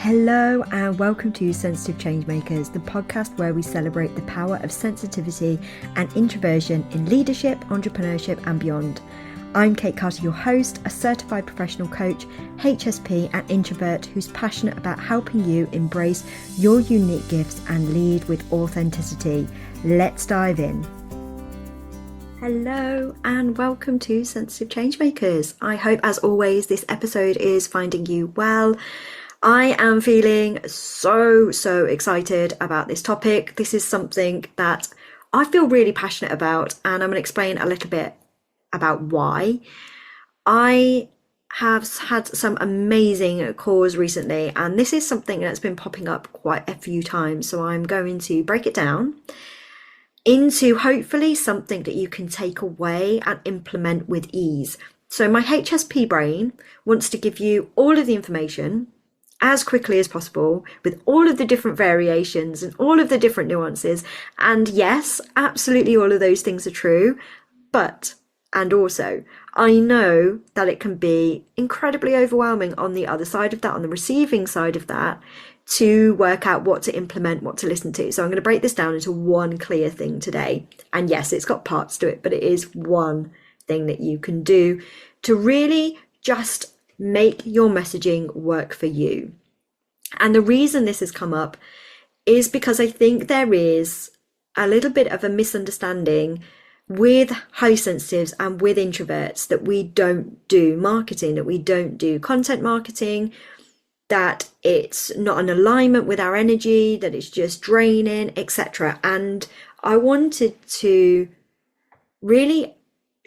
Hello and welcome to Sensitive Changemakers, the podcast where we celebrate the power of sensitivity and introversion in leadership, entrepreneurship and beyond. I'm Kate Carter, your host, a certified professional coach, HSP and introvert who's passionate about helping you embrace your unique gifts and lead with authenticity. Let's dive in. Hello and welcome to Sensitive Changemakers. I hope, as always, this episode is finding you well. I am feeling so excited about this topic. This is something that I feel really passionate about, and I'm going to explain a little bit about why. I have had some amazing calls recently, and this is something that's been popping up quite a few times. So I'm going to break it down into hopefully something that you can take away and implement with ease. So my HSP brain wants to give you all of the information as quickly as possible with all of the different variations and all of the different nuances. And yes, absolutely all of those things are true. And also, I know that it can be incredibly overwhelming on the other side of that, on the receiving side of that, to work out what to implement, what to listen to. So I'm going to break this down into one clear thing today. And yes, it's got parts to it, but it is one thing that you can do to really just make your messaging work for you. And the reason this has come up is because I think there is a little bit of a misunderstanding with highly sensitives and with introverts that we don't do marketing, that we don't do content marketing, that it's not in alignment with our energy, that it's just draining, etc. And I wanted to really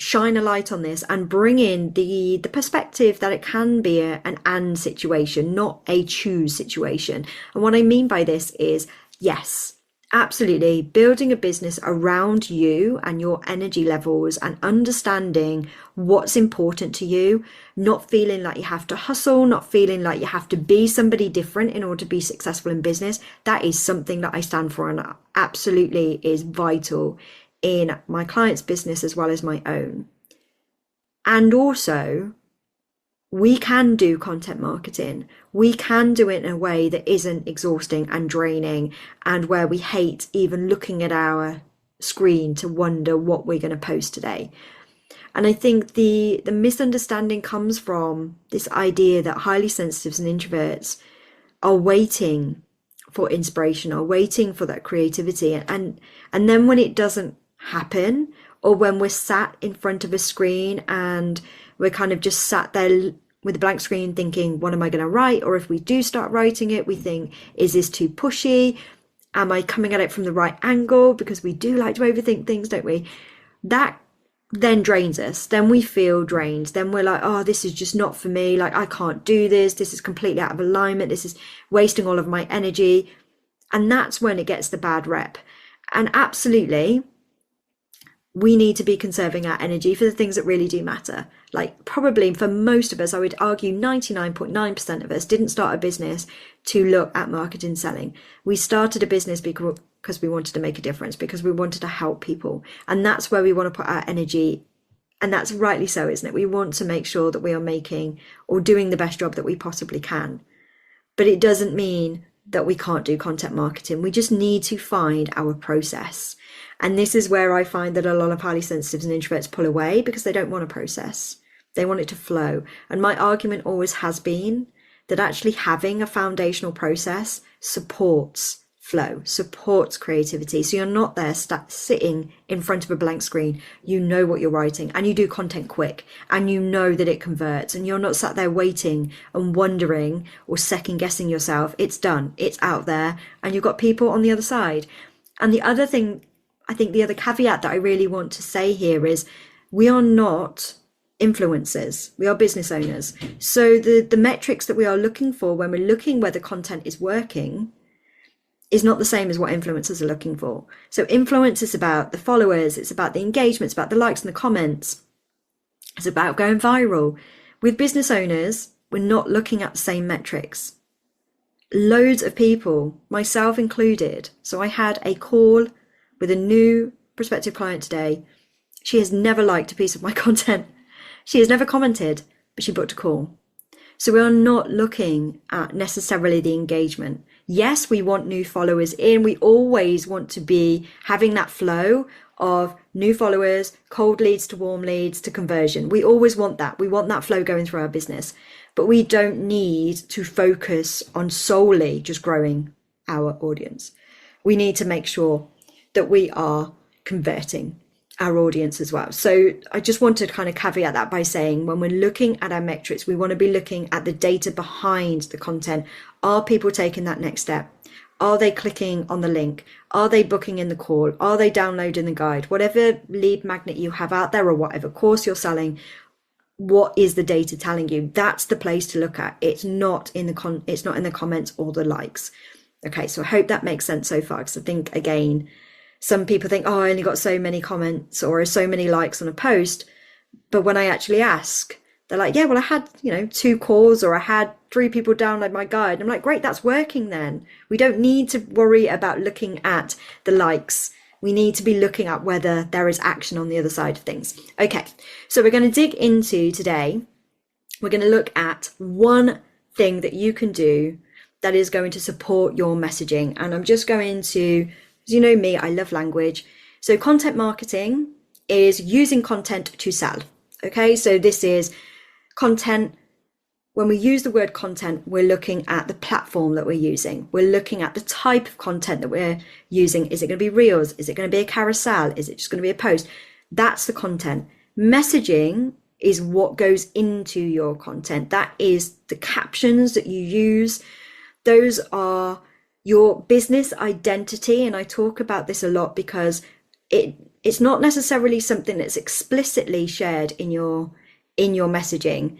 shine a light on this and bring in the perspective that it can be an and situation, not a choose situation. And what I mean by this is, yes, absolutely, building a business around you and your energy levels and understanding what's important to you, not feeling like you have to hustle, not feeling like you have to be somebody different in order to be successful in business. That is something that I stand for and absolutely is vital in my client's business as well as my own. And also, we can do content marketing. We can do it in a way that isn't exhausting and draining, and where we hate even looking at our screen to wonder what we're going to post today. And I think the misunderstanding comes from this idea that highly sensitives and introverts are waiting for inspiration, are waiting for that creativity. And then when it doesn't happen, or when we're sat in front of a screen and we're kind of just sat there with a blank screen thinking, what am I going to write? Or if we do start writing it, we think, is this too pushy? Am I coming at it from the right angle? Because we do like to overthink things, don't we? That then drains us. Then we feel drained. Then we're like, oh, this is just not for me. Like, I can't do this. This is completely out of alignment. This is wasting all of my energy. And that's when it gets the bad rep. And absolutely, we need to be conserving our energy for the things that really do matter. Like, probably for most of us, I would argue 99.9% of us didn't start a business to look at marketing selling. We started a business because we wanted to make a difference, because we wanted to help people. And that's where we want to put our energy. And that's rightly so, isn't it? We want to make sure that we are making or doing the best job that we possibly can. But it doesn't mean that we can't do content marketing. We just need to find our process. And this is where I find that a lot of highly sensitives and introverts pull away because they don't want a process. They want it to flow. And my argument always has been that actually having a foundational process supports flow, supports creativity. So you're not there sitting in front of a blank screen. You know what you're writing and you do content quick and you know that it converts, and you're not sat there waiting and wondering or second guessing yourself. It's done, it's out there, and you've got people on the other side. And the other thing, I think the other caveat that I really want to say here is we are not influencers, we are business owners. So the metrics that we are looking for when we're looking whether content is working is not the same as what influencers are looking for. So influence is about the followers, it's about the engagement, it's about the likes and the comments, it's about going viral. With business owners, we're not looking at the same metrics. Loads of people, myself included. So I had a call with a new prospective client today. She has never liked a piece of my content. She has never commented, but she booked a call. So we are not looking at necessarily the engagement. Yes, we want new followers in. We always want to be having that flow of new followers, cold leads to warm leads to conversion. We always want that. We want that flow going through our business, but we don't need to focus on solely just growing our audience. We need to make sure that we are converting our audience as well. So I just want to kind of caveat that by saying when we're looking at our metrics, we want to be looking at the data behind the content. Are people taking that next step? Are they clicking on the link? Are they booking in the call? Are they downloading the guide? Whatever lead magnet you have out there or whatever course you're selling, what is the data telling you? That's the place to look at. It's not in the comments or the likes. Okay, so I hope that makes sense so far, because I think, again, some people think, oh, I only got so many comments or so many likes on a post. But when I actually ask, they're like, yeah, well, I had, 2 calls, or I had 3 people download my guide. I'm like, great, that's working then. We don't need to worry about looking at the likes. We need to be looking at whether there is action on the other side of things. Okay, so we're going to dig into today. We're going to look at one thing that you can do that is going to support your messaging. And I'm just going to, as you know me, I love language. So content marketing is using content to sell. Okay, so this is content. When we use the word content, we're looking at the platform that we're using. We're looking at the type of content that we're using. Is it going to be reels? Is it going to be a carousel? Is it just going to be a post? That's the content. Messaging is what goes into your content. That is the captions that you use. Those are your business identity. And I talk about this a lot because it's not necessarily something that's explicitly shared in your messaging,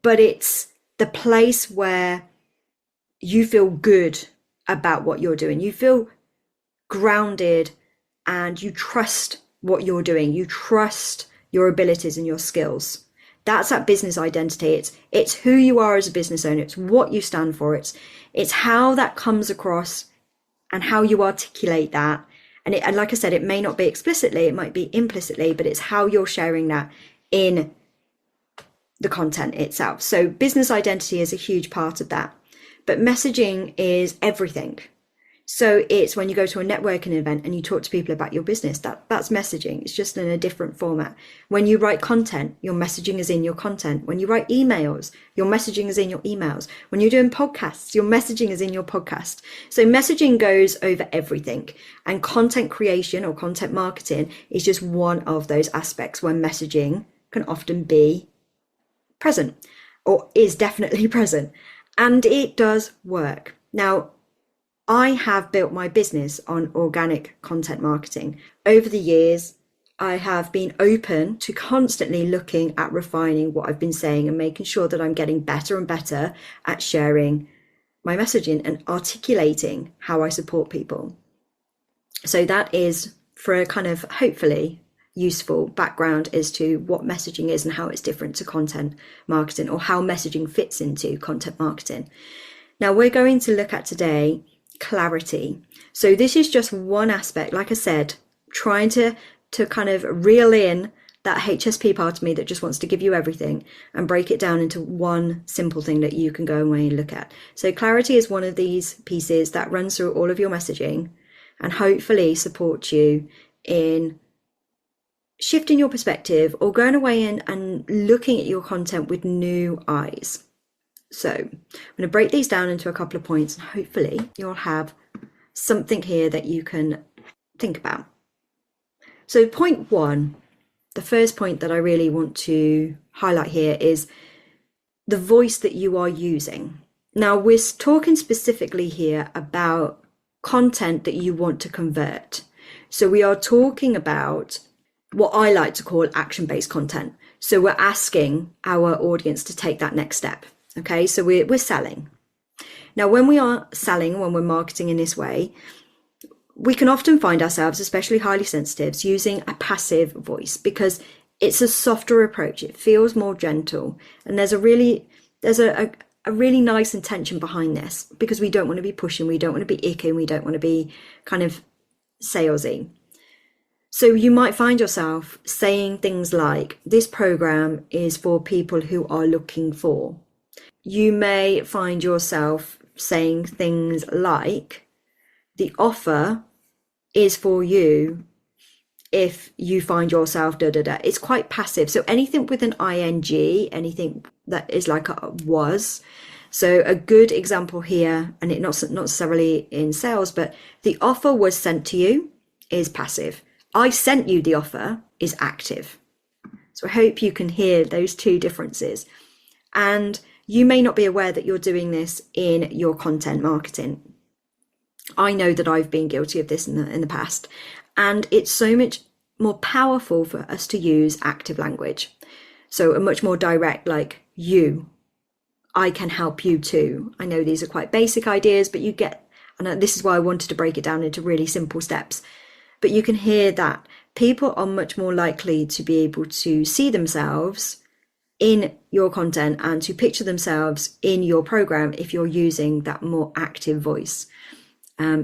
but it's the place where you feel good about what you're doing. You feel grounded and you trust what you're doing. You trust your abilities and your skills. That's that business identity. It's who you are as a business owner. It's what you stand for. It's how that comes across and how you articulate that. And like I said, it may not be explicitly, it might be implicitly, but it's how you're sharing that in the content itself. So business identity is a huge part of that. But messaging is everything. So it's when you go to a networking event and you talk to people about your business, that's messaging. It's just in a different format. When you write content, your messaging is in your content. When you write emails, your messaging is in your emails. When you're doing podcasts, your messaging is in your podcast. So messaging goes over everything. And content creation or content marketing is just one of those aspects where messaging can often be present, or is definitely present. And it does work. Now, I have built my business on organic content marketing. Over the years, I have been open to constantly looking at refining what I've been saying and making sure that I'm getting better and better at sharing my messaging and articulating how I support people. So that is for a kind of hopefully useful background as to what messaging is and how it's different to content marketing, or how messaging fits into content marketing. Now we're going to look at today clarity. So this is just one aspect, like I said, trying to kind of reel in that HSP part of me that just wants to give you everything and break it down into one simple thing that you can go away and look at. So clarity is one of these pieces that runs through all of your messaging and hopefully support you in shifting your perspective or going away and looking at your content with new eyes. So I'm going to break these down into a couple of points and hopefully you'll have something here that you can think about. So point 1, the first point that I really want to highlight here is the voice that you are using. Now we're talking specifically here about content that you want to convert. So we are talking about what I like to call action-based content. So we're asking our audience to take that next step. Okay, so we're selling. Now, when we are selling, when we're marketing in this way, we can often find ourselves, especially highly sensitives, using a passive voice because it's a softer approach. It feels more gentle, and there's a really nice intention behind this because we don't want to be pushing, we don't want to be icky, we don't want to be kind of salesy. So you might find yourself saying things like, this program is for people who are looking for. you may find yourself saying things like, the offer is for you if you find yourself da da da. It's quite passive. So anything with an ing, anything that is like a was. So a good example here, and it not necessarily in sales, but the offer was sent to you is passive. I sent you the offer is active. So I hope you can hear those two differences. And you may not be aware that you're doing this in your content marketing. I know that I've been guilty of this in the past, and it's so much more powerful for us to use active language. So a much more direct, like, you, I can help you too. I know these are quite basic ideas, but you get, and this is why I wanted to break it down into really simple steps. But you can hear that people are much more likely to be able to see themselves in your content and to picture themselves in your program if you're using that more active voice.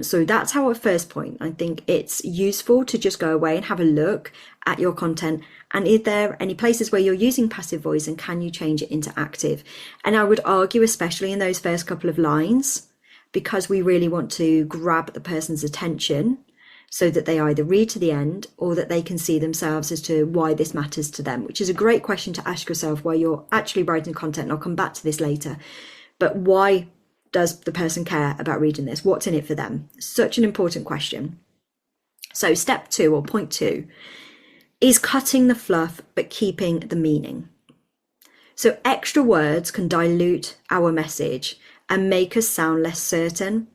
So that's our first point. I think it's useful to just go away and have a look at your content. And is there any places where you're using passive voice, and can you change it into active? And I would argue, especially in those first couple of lines, because we really want to grab the person's attention so that they either read to the end or that they can see themselves as to why this matters to them, which is a great question to ask yourself while you're actually writing content. And I'll come back to this later. But why does the person care about reading this? What's in it for them? Such an important question. So step 2, or point 2, is cutting the fluff but keeping the meaning. So extra words can dilute our message and make us sound less certain.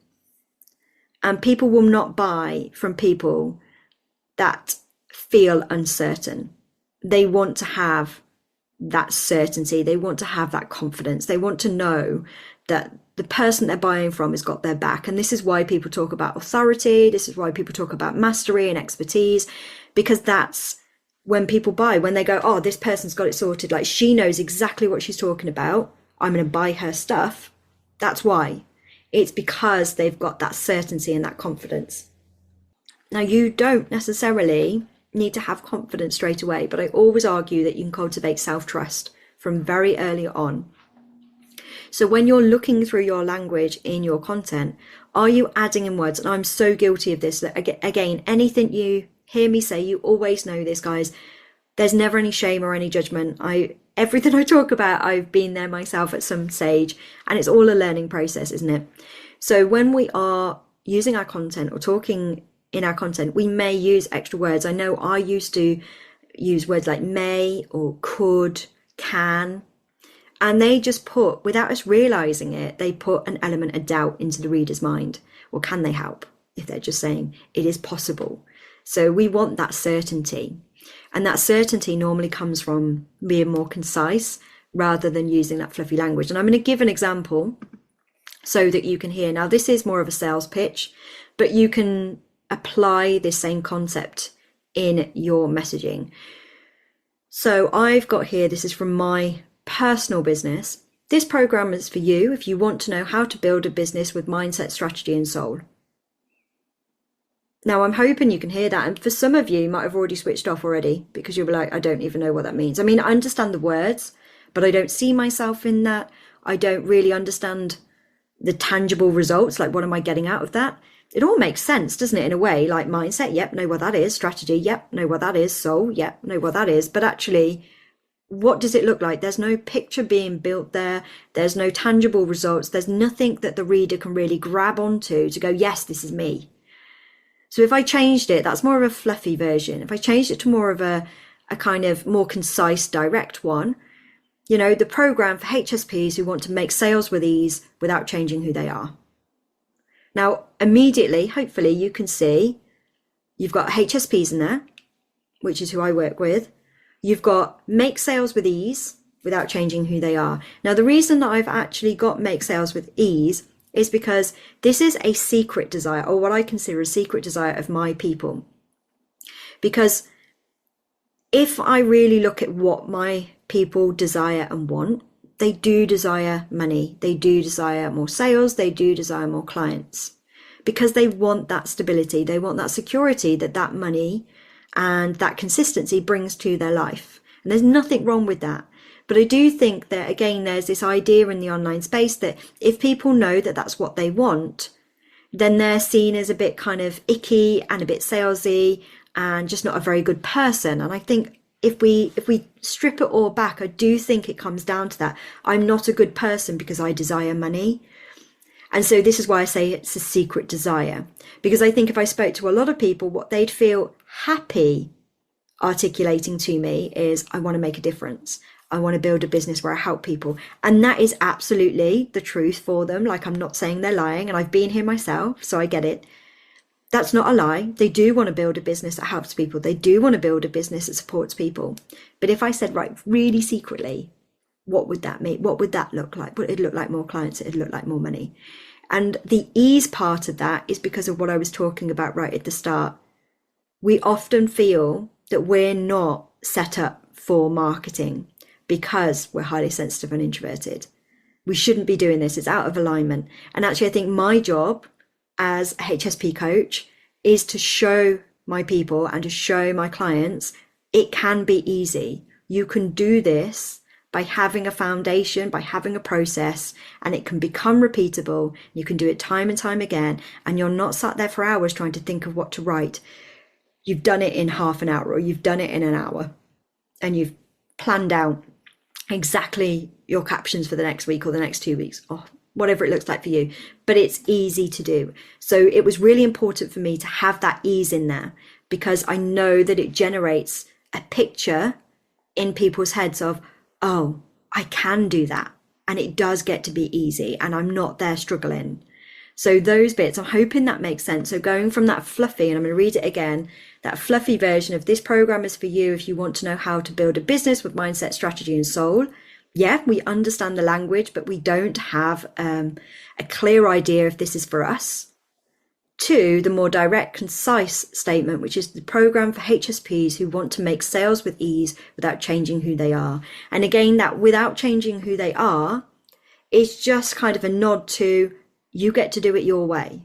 And people will not buy from people that feel uncertain. They want to have that certainty. They want to have that confidence. They want to know that the person they're buying from has got their back. And this is why people talk about authority. This is why people talk about mastery and expertise, because that's when people buy, when they go, oh, this person's got it sorted. Like, she knows exactly what she's talking about. I'm going to buy her stuff. That's why. It's because they've got that certainty and that confidence. Now, you don't necessarily need to have confidence straight away, but I always argue that you can cultivate self-trust from very early on. So when you're looking through your language in your content, are you adding in words? And I'm so guilty of this. That again, anything you hear me say, you always know this, guys. There's never any shame or any judgment. Everything I talk about, I've been there myself at some stage, and it's all a learning process, isn't it? So when we are using our content or talking in our content, we may use extra words. I know I used to use words like may or could, can, and they just put, without us realizing it, they put an element of doubt into the reader's mind. Well, can they help if they're just saying it is possible? So we want that certainty. And that certainty normally comes from being more concise rather than using that fluffy language. And I'm going to give an example so that you can hear. Now, this is more of a sales pitch, but you can apply this same concept in your messaging. So I've got here, this is from my personal business. This program is for you if you want to know how to build a business with mindset, strategy, and soul. Now, I'm hoping you can hear that. And for some of you might have already switched off already, because you'll be like, I don't even know what that means. I mean, I understand the words, but I don't see myself in that. I don't really understand the tangible results. Like, what am I getting out of that? It all makes sense, doesn't it, in a way? Like mindset, yep, know what that is. Strategy, yep, know what that is. Soul, yep, know what that is. But actually, what does it look like? There's no picture being built there. There's no tangible results. There's nothing that the reader can really grab onto to go, yes, this is me. So if I changed it, that's more of a fluffy version. If I changed it to more of a kind of more concise, direct one, you know, the program for HSPs who want to make sales with ease without changing who they are. Now, immediately, hopefully you can see you've got HSPs in there, which is who I work with. You've got make sales with ease without changing who they are. Now, the reason that I've actually got make sales with ease is because this is a secret desire, or what I consider a secret desire of my people. Because if I really look at what my people desire and want, they do desire money, they do desire more sales, they do desire more clients, because they want that stability, they want that security that that money and that consistency brings to their life. And there's nothing wrong with that. But I do think that, again, there's this idea in the online space that if people know that that's what they want, then they're seen as a bit kind of icky and a bit salesy and just not a very good person. And I think if we strip it all back, I do think it comes down to that. I'm not a good person because I desire money. And so this is why I say it's a secret desire, because I think if I spoke to a lot of people, what they'd feel happy articulating to me is, I want to make a difference. I want to build a business where I help people. And that is absolutely the truth for them. Like, I'm not saying they're lying, and I've been here myself, so I get it. That's not a lie. They do want to build a business that helps people. They do want to build a business that supports people. But if I said, right, really secretly, what would that mean? What would that look like? Would it look like more clients? It'd look like more money. And the ease part of that is because of what I was talking about right at the start. We often feel that we're not set up for marketing because we're highly sensitive and introverted. We shouldn't be doing this. It's out of alignment. And actually, I think my job as a HSP coach is to show my people and to show my clients it can be easy. You can do this by having a foundation, by having a process, and it can become repeatable. You can do it time and time again, and you're not sat there for hours trying to think of what to write. You've done it in half an hour, or you've done it in an hour, and you've planned out exactly your captions for the next week or the next 2 weeks, or whatever it looks like for you. But it's easy to do. So it was really important for me to have that ease in there, because I know that it generates a picture in people's heads of, oh, I can do that. And it does get to be easy, and I'm not there struggling. So those bits, I'm hoping that makes sense. So going from that fluffy, and I'm going to read it again, that fluffy version of this program is for you if you want to know how to build a business with mindset, strategy, and soul. Yeah, we understand the language, but we don't have a clear idea if this is for us. 2, the more direct, concise statement, which is the program for HSPs who want to make sales with ease without changing who they are. And again, that without changing who they are is just kind of a nod to, you get to do it your way.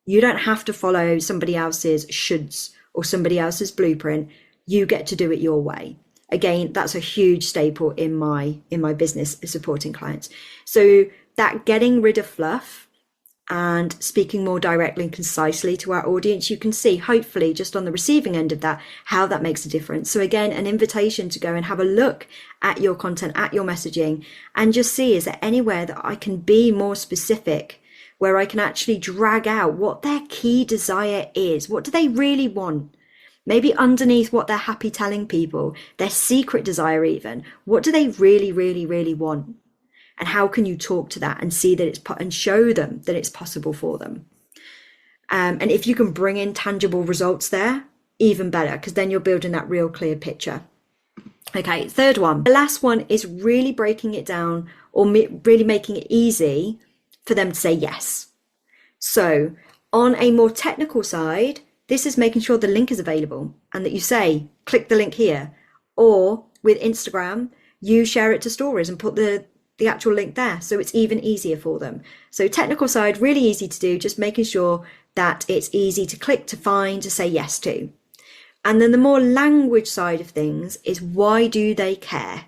You don't have to follow somebody else's shoulds or somebody else's blueprint. You get to do it your way. Again, that's a huge staple in my business, supporting clients. So that getting rid of fluff and speaking more directly and concisely to our audience, you can see, hopefully, just on the receiving end of that, how that makes a difference. So again, an invitation to go and have a look at your content, at your messaging, and just see, is there anywhere that I can be more specific, where I can actually drag out what their key desire is? What do they really want? Maybe underneath what they're happy telling people, their secret desire even, what do they really, really, really want? And how can you talk to that and see that and show them that it's possible for them? And if you can bring in tangible results there, even better, because then you're building that real clear picture. Okay, 3rd one. The last one is really breaking it down, or really making it easy for them to say yes. So on a more technical side, this is making sure the link is available and that you say, click the link here. Or with Instagram, you share it to stories and put the actual link there, so it's even easier for them. So technical side, really easy to do, just making sure that it's easy to click, to find, to say yes to. And then the more language side of things is, why do they care?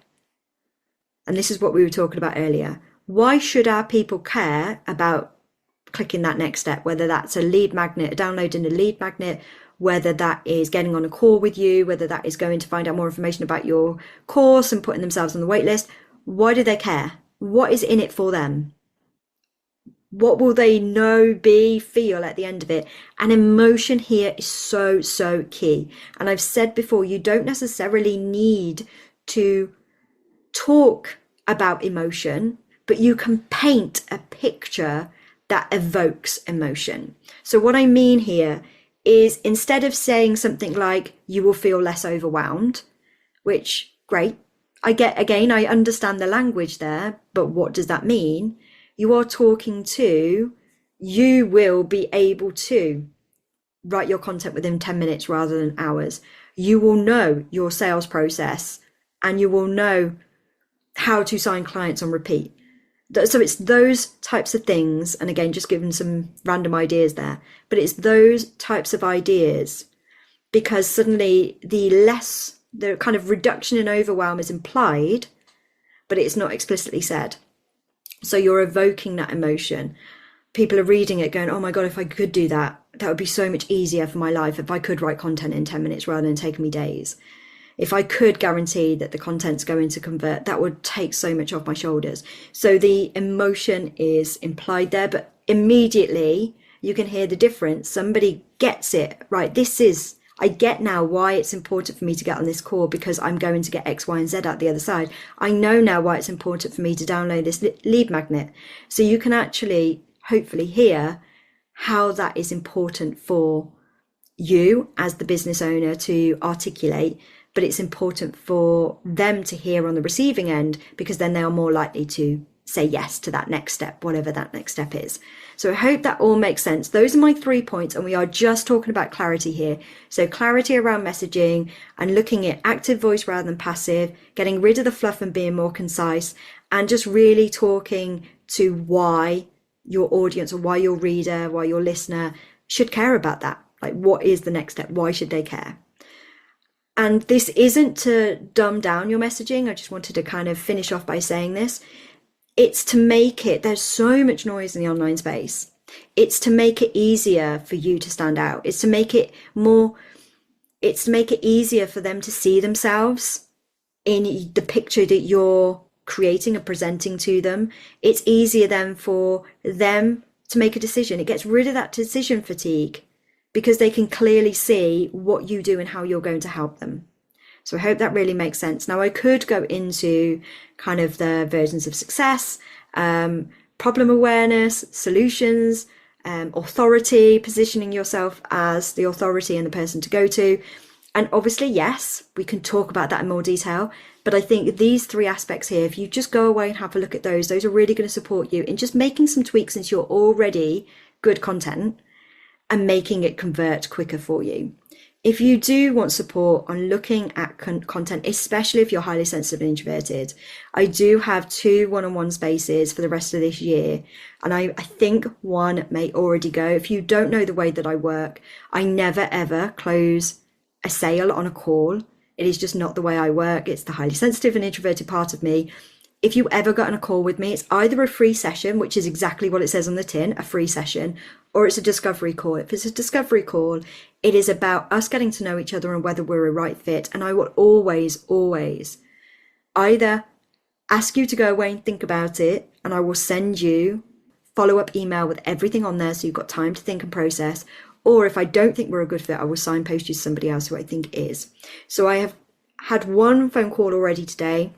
And this is what we were talking about earlier. Why should our people care about clicking that next step, whether that's a lead magnet, downloading a lead magnet, whether that is getting on a call with you, whether that is going to find out more information about your course and putting themselves on the wait list? Why do they care? What is in it for them? What will they know, feel at the end of it? And emotion here is so, so key. And I've said before, you don't necessarily need to talk about emotion, but you can paint a picture that evokes emotion. So what I mean here is, instead of saying something like, you will feel less overwhelmed, which, great, I understand the language there, but what does that mean? You are talking to, you will be able to write your content within 10 minutes rather than hours. You will know your sales process, and you will know how to sign clients on repeat. So it's those types of things. And again, just giving some random ideas there, but it's those types of ideas, because suddenly the kind of reduction in overwhelm is implied but it's not explicitly said. So you're evoking that emotion. People are reading it going, oh my God, if I could do that, that would be so much easier for my life if I could write content in 10 minutes rather than taking me days. If I could guarantee that the content's going to convert, that would take so much off my shoulders. So the emotion is implied there, but immediately you can hear the difference. Somebody gets it, right? I get now why it's important for me to get on this call, because I'm going to get X, Y, and Z out the other side. I know now why it's important for me to download this lead magnet. So you can actually hopefully hear how that is important for you as the business owner to articulate, but it's important for them to hear on the receiving end, because then they are more likely to say yes to that next step, whatever that next step is. So I hope that all makes sense. Those are my 3 points, and we are just talking about clarity here. So clarity around messaging and looking at active voice rather than passive, getting rid of the fluff and being more concise, and just really talking to why your audience, or why your reader, why your listener should care about that. Like, what is the next step? Why should they care? And this isn't to dumb down your messaging. I just wanted to kind of finish off by saying this. It's to make it, there's so much noise in the online space. It's to make it easier for you to stand out. It's to make it easier for them to see themselves in the picture that you're creating and presenting to them. It's easier then for them to make a decision. It gets rid of that decision fatigue, because they can clearly see what you do and how you're going to help them. So I hope that really makes sense. Now, I could go into kind of the versions of success, problem awareness, solutions, authority, positioning yourself as the authority and the person to go to. And obviously, yes, we can talk about that in more detail. But I think these 3 aspects here, if you just go away and have a look at those are really going to support you in just making some tweaks into your already good content and making it convert quicker for you. If you do want support on looking at content, especially if you're highly sensitive and introverted, I do have 2 one-on-one spaces for the rest of this year. And I think one may already go. If you don't know the way that I work, I never ever close a sale on a call. It is just not the way I work. It's the highly sensitive and introverted part of me. If you ever got on a call with me, it's either a free session, which is exactly what it says on the tin, a free session, or it's a discovery call. If it's a discovery call, it is about us getting to know each other and whether we're a right fit. And I will always either ask you to go away and think about it, and I will send you follow-up email with everything on there so you've got time to think and process. Or if I don't think we're a good fit, I will signpost you to somebody else who I think is. So I have had 1 phone call already today,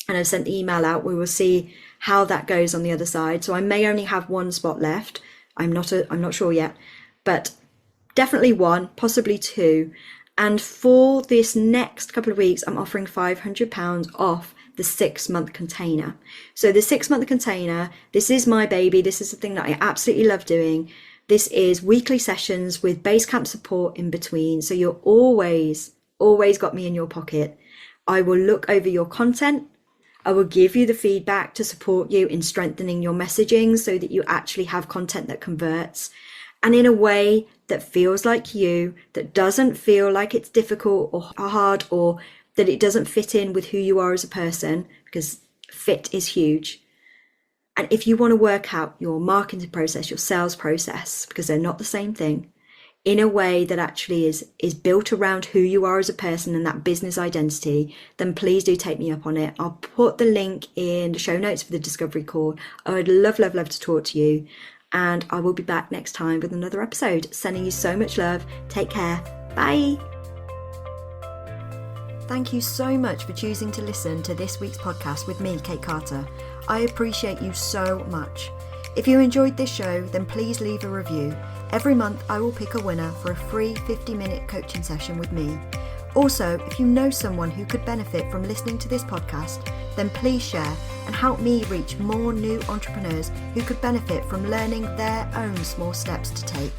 and I've sent the email out. We will see how that goes on the other side. So I may only have 1 spot left. I'm not sure yet, but definitely 1, possibly 2. And for this next couple of weeks, I'm offering £500 off the 6-month container. So the 6-month container, this is my baby. This is the thing that I absolutely love doing. This is weekly sessions with Basecamp support in between. So you're always got me in your pocket. I will look over your content. I will give you the feedback to support you in strengthening your messaging so that you actually have content that converts, and in a way that feels like you, that doesn't feel like it's difficult or hard, or that it doesn't fit in with who you are as a person, because fit is huge. And if you want to work out your marketing process, your sales process, because they're not the same thing, in a way that actually is built around who you are as a person and that business identity, then please do take me up on it. I'll put the link in the show notes for the discovery call. I would love to talk to you. And I will be back next time with another episode. Sending you so much love. Take care. Bye. Thank you so much for choosing to listen to this week's podcast with me, Kate Carter. I appreciate you so much. If you enjoyed this show, then please leave a review. Every month I will pick a winner for a free 50-minute coaching session with me. Also, if you know someone who could benefit from listening to this podcast, then please share and help me reach more new entrepreneurs who could benefit from learning their own small steps to take.